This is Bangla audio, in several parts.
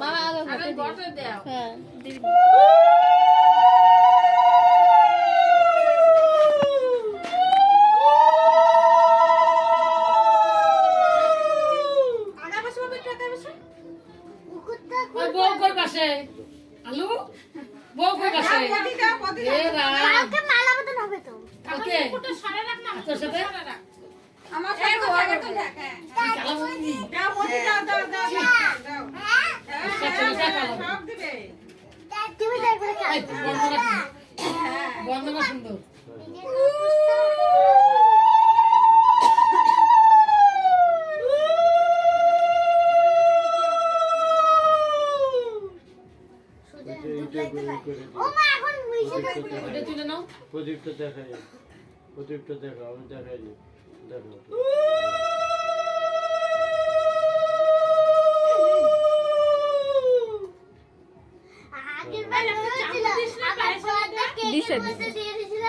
মামা আগে বটে দাও। হ্যাঁ দিদি। আলু বউ কই বাসে এ কালকে মালা বদল হবে তো কালকে ফটো সারা রাখ না তোর সাথে আমার সাথে ওয়াগে তো থাকে দাও মতি দাও দাও দাও দাও সব দিবে তুমি দেখবে বন্ধনা সুন্দর ও মা এখন মিশে এটা তুলে নাও প্রদীপটা দেখাই প্রদীপটা দেখা আমি দেখাই দেখো আগের বার হয়েছিল দিছে দিয়েছিল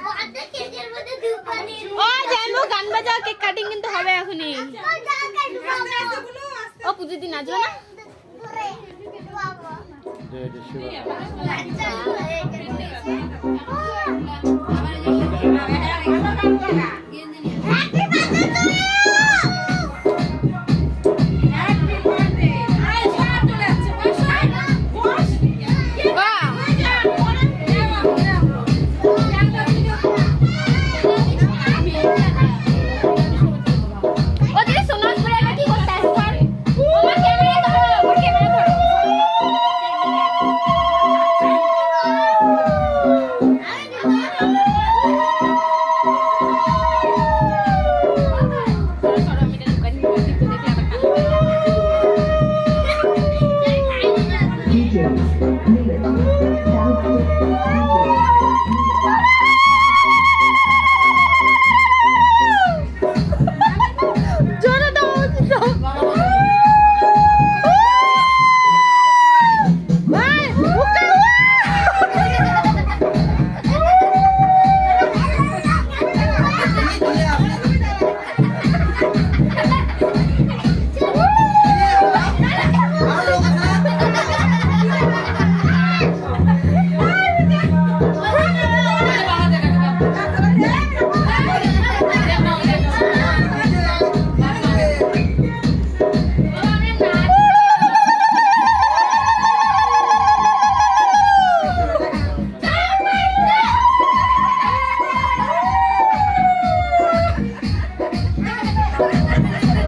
বাদে কেকের মধ্যে দুপানি ও জানো গান বাজাও কেক কাটিং কিন্তু হবে এখনি ও পুজো দিন আসবে না Happy birthday to you!